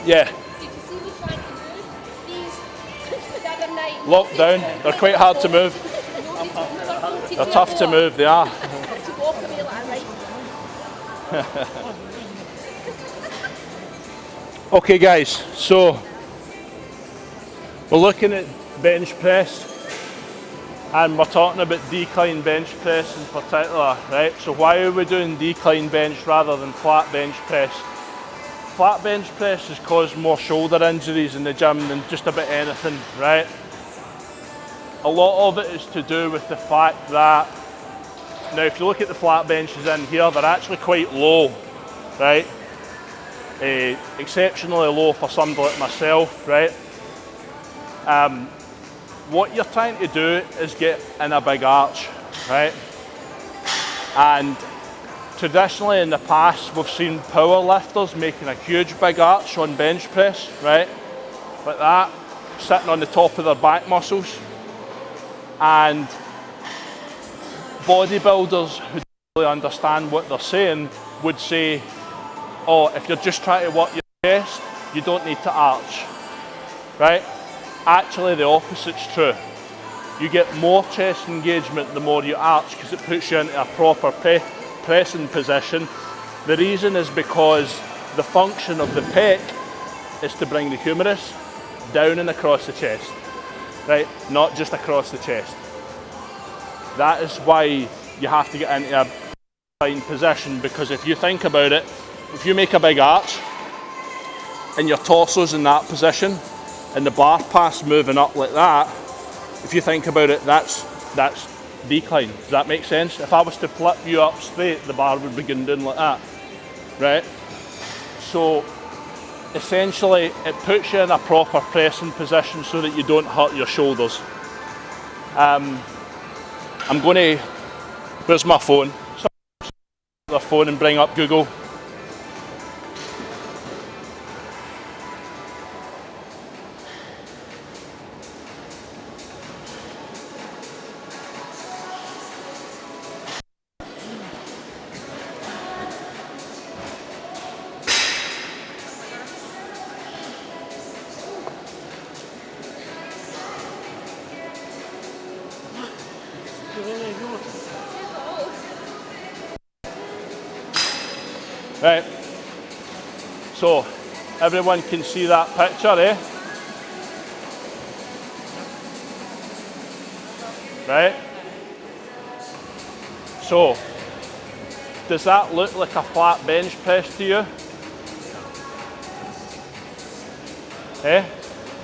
Yeah. Did you see me trying to move these the other night? Locked down. They're quite hard to move. They're tough to move, they are. To walk away like right. Okay guys, so we're looking at bench press and we're talking about decline bench press in particular, right? So why are we doing decline bench rather than flat bench press? Flat bench press has caused more shoulder injuries in the gym than just about anything, right? A lot of it is to do with the fact that, now if you look at the flat benches in here, they're actually quite low, right? Exceptionally low for somebody like myself, right? What you're trying to do is get in a big arch, right? And traditionally in the past, we've seen power lifters making a huge big arch on bench press, right? Like that, sitting on the top of their back muscles. And bodybuilders who don't really understand what they're saying would say, oh, if you're just trying to work your chest, you don't need to arch, right? Actually, the opposite's true. You get more chest engagement the more you arch because it puts you into a proper pressing position. The reason is because the function of the pec is to bring the humerus down and across the chest, right? Not just across the chest. That is why you have to get into a fine position, because if you think about it, if you make a big arch and your torso's in that position and the bar path's moving up like that, if you think about it, that's decline. Does that make sense? If I was to flip you up straight, the bar would begin doing like that, right? So essentially it puts you in a proper pressing position so that you don't hurt your shoulders. I'm going to, where's my phone? The phone and bring up Google. Right, so everyone can see that picture, eh? Right? So, does that look like a flat bench press to you? Eh?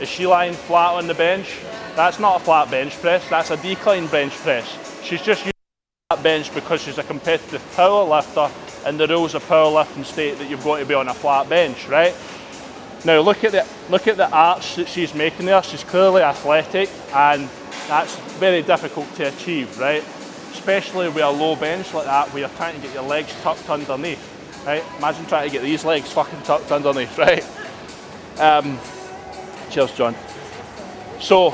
Is she lying flat on the bench? That's not a flat bench press, that's a decline bench press. She's just using that bench because she's a competitive power lifter, and the rules of powerlifting state that you've got to be on a flat bench, right? Now look at the arch that she's making there. She's clearly athletic, and that's very difficult to achieve, right? Especially with a low bench like that, where you're trying to get your legs tucked underneath, right? Imagine trying to get these legs fucking tucked underneath, right? Cheers, John. So,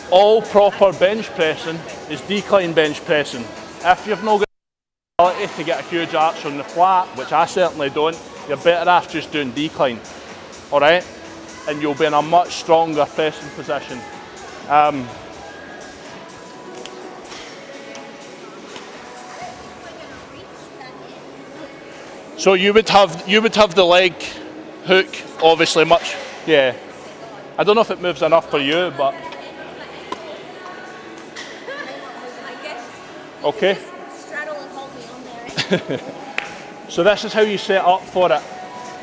all proper bench pressing is decline bench pressing. If you've not got to get a huge arch on the flat, which I certainly don't, you're better off just doing decline, all right? And you'll be in a much stronger pressing position. So you would have the leg hook, obviously much, yeah. I don't know if it moves enough for you, but okay. So this is how you set up for it.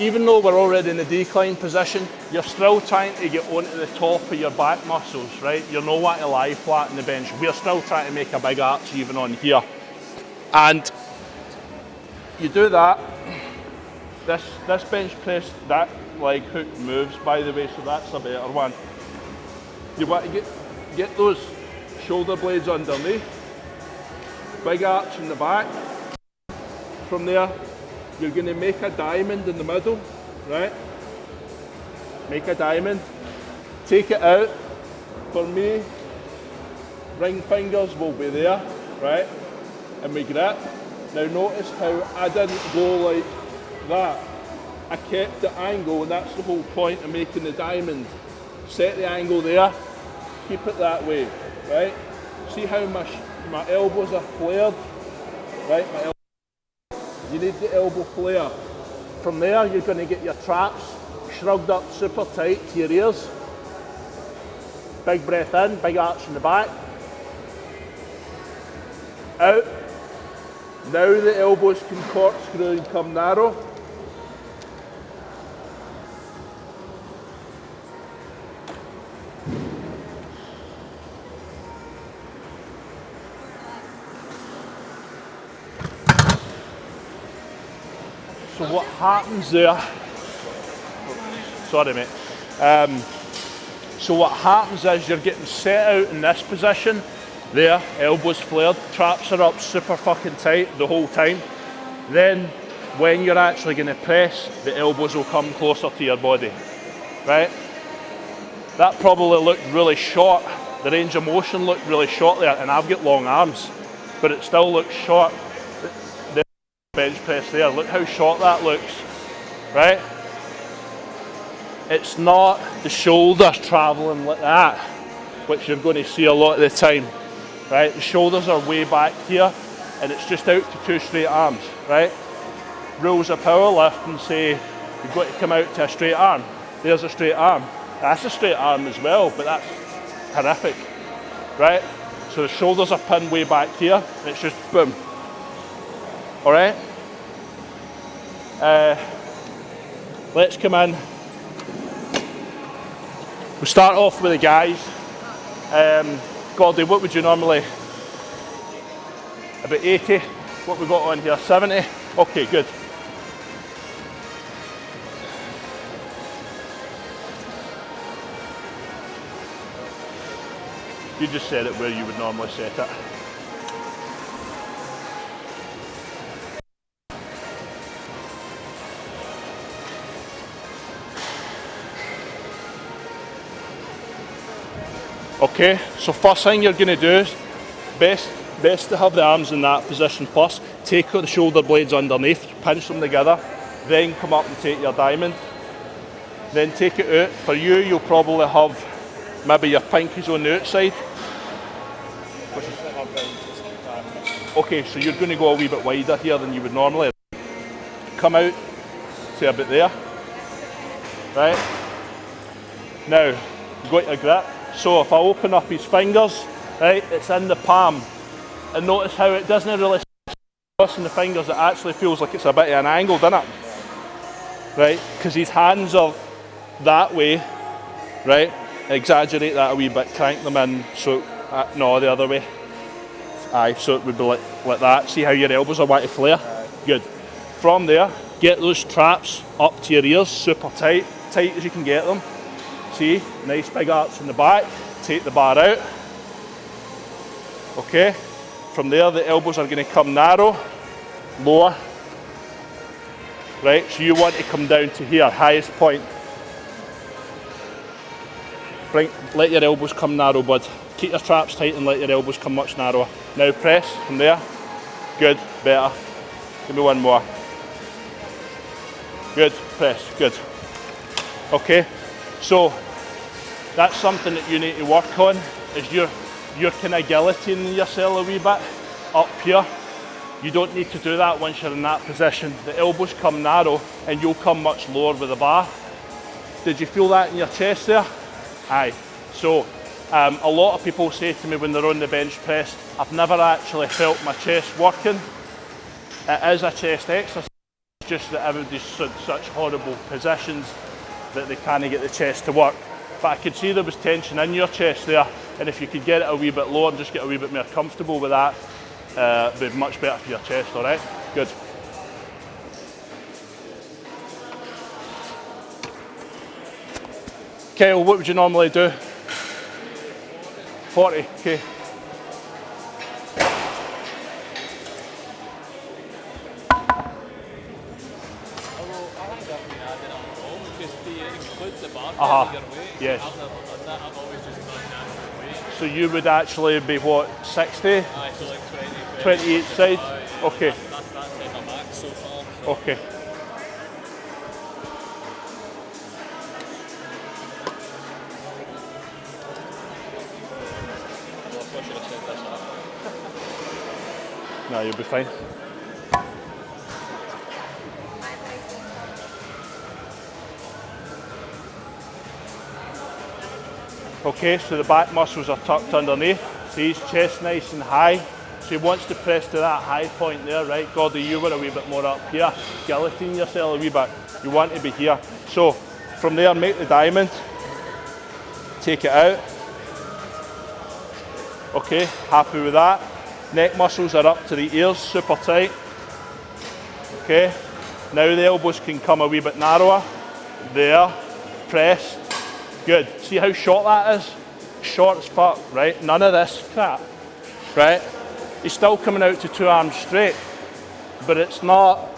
Even though we're already in the decline position, you're still trying to get onto the top of your back muscles, right? You're not wanting to lie flat on the bench. We're still trying to make a big arch even on here. And you do that, this bench press, that leg hook moves, by the way, so that's a better one. You want to get those shoulder blades underneath, big arch in the back. From there, you're going to make a diamond in the middle, right? Make a diamond, take it out. For me, ring fingers will be there, right? And we grip. Now notice how I didn't go like that. I kept the angle, and that's the whole point of making the diamond. Set the angle there, keep it that way, right? See how my elbows are flared, right? You need the elbow flare. From there, you're going to get your traps shrugged up super tight to your ears. Big breath in, big arch in the back. Out. Now the elbows can corkscrew and come narrow. So what happens there, sorry mate, so what happens is you're getting set out in this position, there, elbows flared, traps are up super fucking tight the whole time. Then when you're actually going to press, the elbows will come closer to your body, right? That probably looked really short, the range of motion looked really short there, and I've got long arms, but it still looks short. Bench press there, look how short that looks, right? It's not the shoulders travelling like that, which you're going to see a lot of the time, right? The shoulders are way back here, and it's just out to two straight arms, right? Rules of power lifting say you've got to come out to a straight arm. There's a straight arm. That's a straight arm as well, but that's horrific, right? So the shoulders are pinned way back here, and it's just boom. All right, let's come in. We'll start off with the guys. Gordy, what would you normally, about 80? What we got on here, 70? Okay, good. You just set it where you would normally set it. Okay, so first thing you're going to do is best to have the arms in that position first. Take the shoulder blades underneath, pinch them together, then come up and take your diamond. Then take it out. For you, you'll probably have maybe your pinkies on the outside. Okay, so you're going to go a wee bit wider here than you would normally. Come out to about there. Right? Now, you've got your grip. So if I open up his fingers, right, it's in the palm. And notice how it doesn't really cross in the fingers, it actually feels like it's a bit of an angle, doesn't it? Right, because his hands are that way, right? Exaggerate that a wee bit, crank them in, so, no, the other way. Aye, so it would be like that. See how your elbows are wanting to flare? Good. From there, get those traps up to your ears, super tight, tight as you can get them. See, nice big arch in the back, take the bar out. Okay, from there the elbows are going to come narrow, lower. Right, so you want to come down to here, highest point. Let your elbows come narrow, bud. Keep your traps tight and let your elbows come much narrower. Now press from there. Good, better. Give me one more. Good, press, good. Okay, so that's something that you need to work on, is you're kind of guillotining yourself a wee bit up here. You don't need to do that once you're in that position. The elbows come narrow and you'll come much lower with the bar. Did you feel that in your chest there? Aye. So a lot of people say to me when they're on the bench press, I've never actually felt my chest working. It is a chest exercise, it's just that everybody's in such horrible positions that they can't get the chest to work. But I could see there was tension in your chest there, and if you could get it a wee bit lower and just get a wee bit more comfortable with that, it'd be much better for your chest, alright? Good. Kyle, what would you normally do? 40, okay. Yes. I've always just done natural weight. So you would actually be what, 60? Aye, so like 20 each side? Okay. That's been my max so far. So. Okay. you'll be fine. Okay, so the back muscles are tucked underneath. See his chest nice and high. So he wants to press to that high point there, right? Gordy, you were a wee bit more up here. Guillotine yourself a wee bit. You want to be here. So from there, make the diamond. Take it out. Okay, happy with that. Neck muscles are up to the ears, super tight. Okay, now the elbows can come a wee bit narrower. There, press. Good. See how short that is? Short as fuck, right? None of this crap, right? He's still coming out to 2 arms straight, but it's not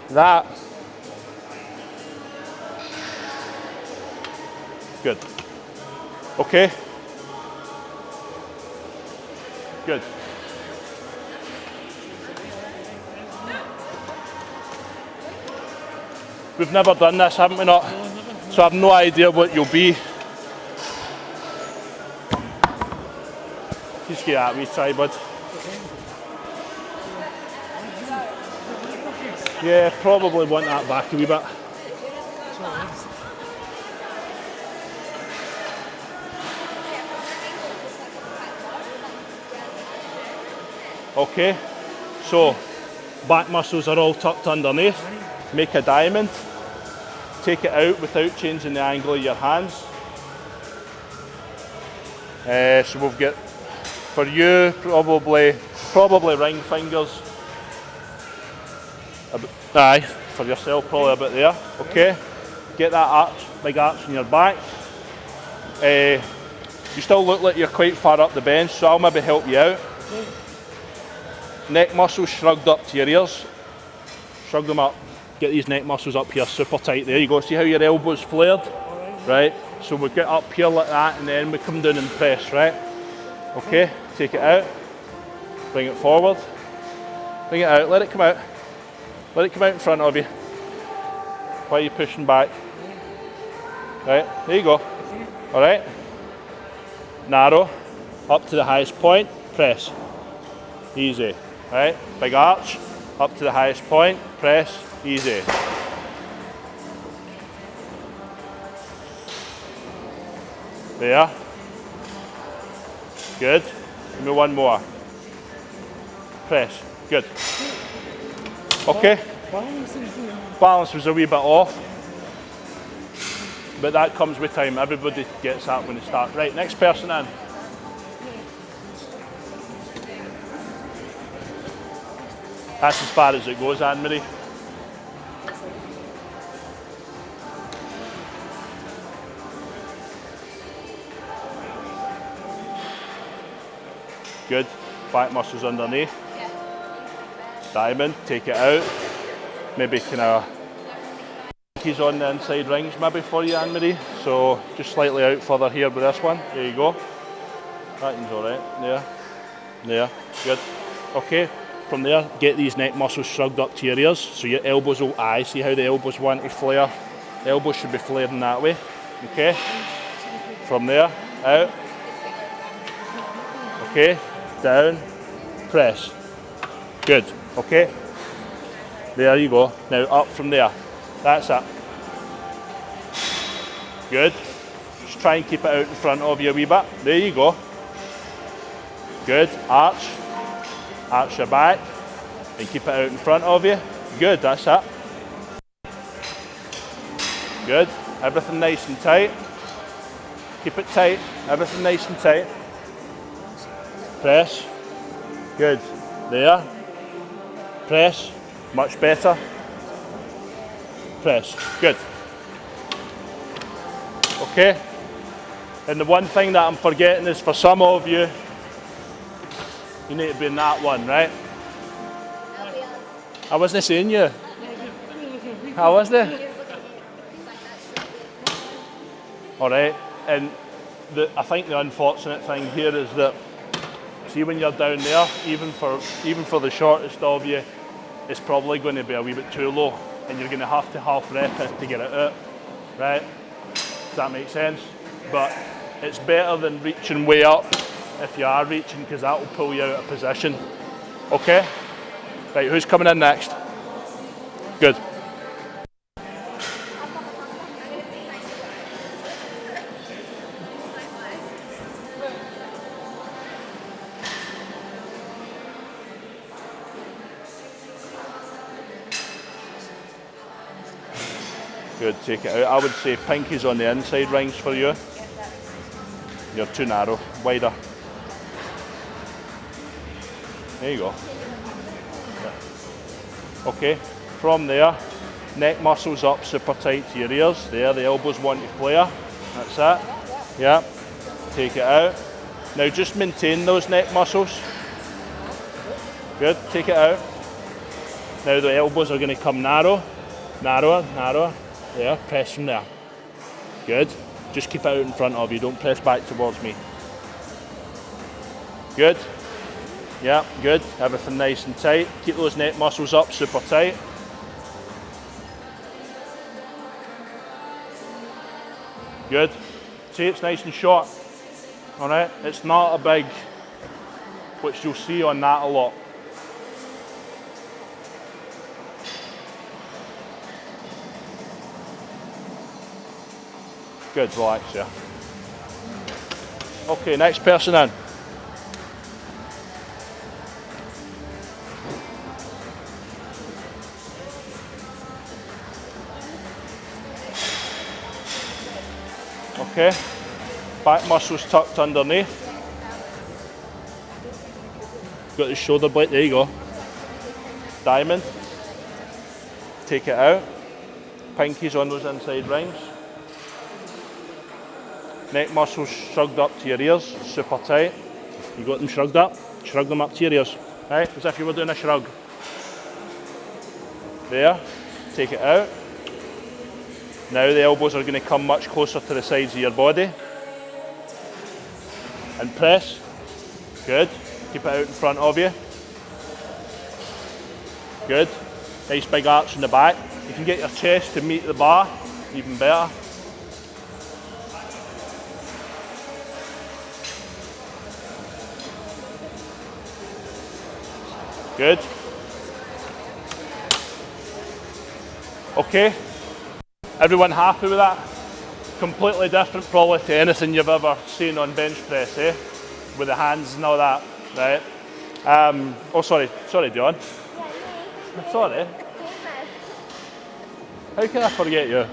that. Good. Okay. Good. We've never done this, haven't we not? So I have no idea what you'll be. Just get that wee try, bud. Yeah, probably want that back a wee bit. Okay, so back muscles are all tucked underneath. Make a diamond. Take it out without changing the angle of your hands. So we've got, for you, probably ring fingers. Aye, for yourself, probably about there. Okay, get that arch, big arch in your back. You still look like you're quite far up the bench, so I'll maybe help you out. Neck muscles shrugged up to your ears. Shrug them up. Get these neck muscles up here super tight. There you go. See how your elbows flared? Right? So we get up here like that and then we come down and press, right? Okay, take it out. Bring it forward. Bring it out. Let it come out. Let it come out in front of you. Why are you pushing back? Right? There you go. Alright? Narrow. Up to the highest point. Press. Easy. Right? Big arch. Up to the highest point. Press. Easy. There. Good. Give me one more. Press. Good. Okay. Balance was a wee bit off. But that comes with time. Everybody gets that when they start. Right, next person in. That's as far as it goes, Anne-Marie. Good. Back muscles underneath. Diamond, take it out. Maybe kind of keys on the inside rings maybe for you, Anne-Marie. So just slightly out further here with this one. There you go. That one's alright. There. There. Good. Okay. From there, get these neck muscles shrugged up to your ears. So your elbows will, see how the elbows want to flare? The elbows should be flaring that way. Okay. From there, out. Okay. Down. Press. Good. Okay. There you go. Now up from there. That's it. Good. Just try and keep it out in front of you a wee bit. There you go. Good. Arch. Arch your back. And keep it out in front of you. Good. That's it. Good. Everything nice and tight. Keep it tight. Everything nice and tight. Press. Good. There. Press. Much better. Press. Good. Okay. And the one thing that I'm forgetting is for some of you, you need to be in that one, right? I wasn't seeing you. I wasn't. All right. And I think the unfortunate thing here is that, see, when you're down there, even for the shortest of you, it's probably going to be a wee bit too low, and you're going to have to half rep it to get it out, right? Does that make sense? But it's better than reaching way up if you are reaching, because that will pull you out of position. Okay? Right, who's coming in next? Good. Good, take it out. I would say pinkies on the inside rings for you. You're too narrow, wider. There you go. Yeah. Okay, from there, neck muscles up super tight to your ears. There, the elbows want to flare. That's it. Yeah, take it out. Now just maintain those neck muscles. Good, take it out. Now the elbows are going to come narrow, narrower, narrower. There, press from there. Good. Just keep it out in front of you, don't press back towards me. Good. Yeah, good. Everything nice and tight. Keep those neck muscles up, super tight. Good. See, it's nice and short. All right? It's not a big, which you'll see on that a lot. Good, relax, yeah. Okay, next person in. Okay, back muscles tucked underneath. Got the shoulder blade, there you go. Diamond. Take it out. Pinkies on those inside rings. Neck muscles shrugged up to your ears, super tight. You got them shrugged up? Shrug them up to your ears. Right, as if you were doing a shrug. There, take it out. Now the elbows are going to come much closer to the sides of your body. And press. Good. Keep it out in front of you. Good. Nice big arch in the back. You can get your chest to meet the bar, even better. Good. Okay. Everyone happy with that? Completely different probably to anything you've ever seen on bench press, eh? With the hands and all that, right? Oh, sorry, John. Sorry. How can I forget you? I'm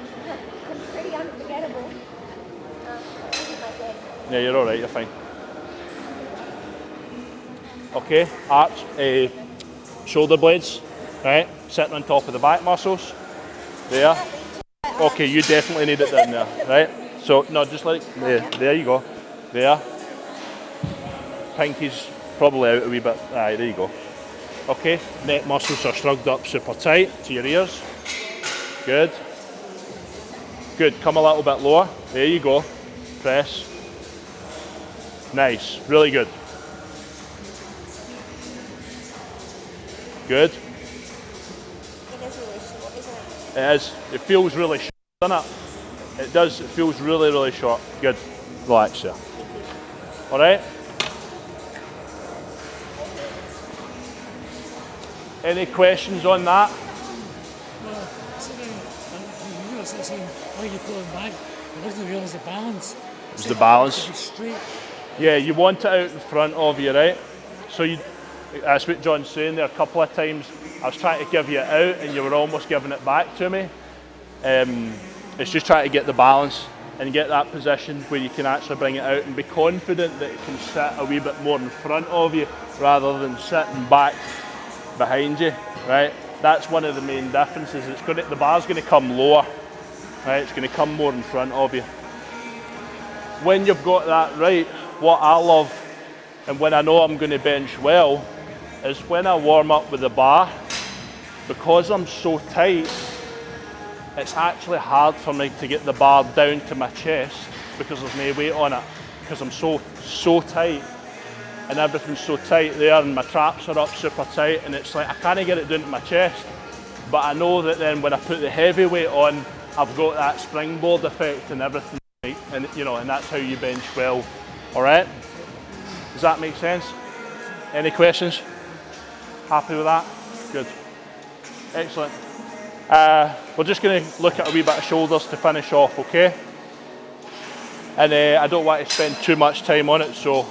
pretty unforgettable. Yeah, you're all right. You're fine. Okay, arch, shoulder blades, right? Sitting on top of the back muscles. There. Okay, you definitely need it down there, right? So, no, just like, there you go. There. Pinky's probably out a wee bit. Aye, there you go. Okay, neck muscles are shrugged up super tight to your ears. Good. Good, come a little bit lower. There you go. Press. Nice, really good. Good. It is really short, isn't it? It is. It feels really short, doesn't it? It does. It feels really, really short. Good. Relax there. All right. Any questions on that? Why you pulling back? I wasn't realise the balance. It's the balance. Straight. Yeah, you want it out in front of you, right? So you, that's what John's saying there. A couple of times I was trying to give you it out and you were almost giving it back to me. It's just trying to get the balance and get that position where you can actually bring it out and be confident that it can sit a wee bit more in front of you rather than sitting back behind you, right? That's one of the main differences. The bar's going to come lower, right? It's going to come more in front of you. When you've got that right, what I love, and when I know I'm going to bench well, is when I warm up with the bar, because I'm so tight, it's actually hard for me to get the bar down to my chest because there's no weight on it, because I'm so tight, and everything's so tight there, and my traps are up super tight, and it's like I can't get it down to my chest, but I know that then when I put the heavy weight on, I've got that springboard effect and everything, right? And you know, and that's how you bench well. All right? Does that make sense? Any questions? Happy with that? Good. Excellent. We're just going to look at a wee bit of shoulders to finish off, okay? And I don't want to spend too much time on it, so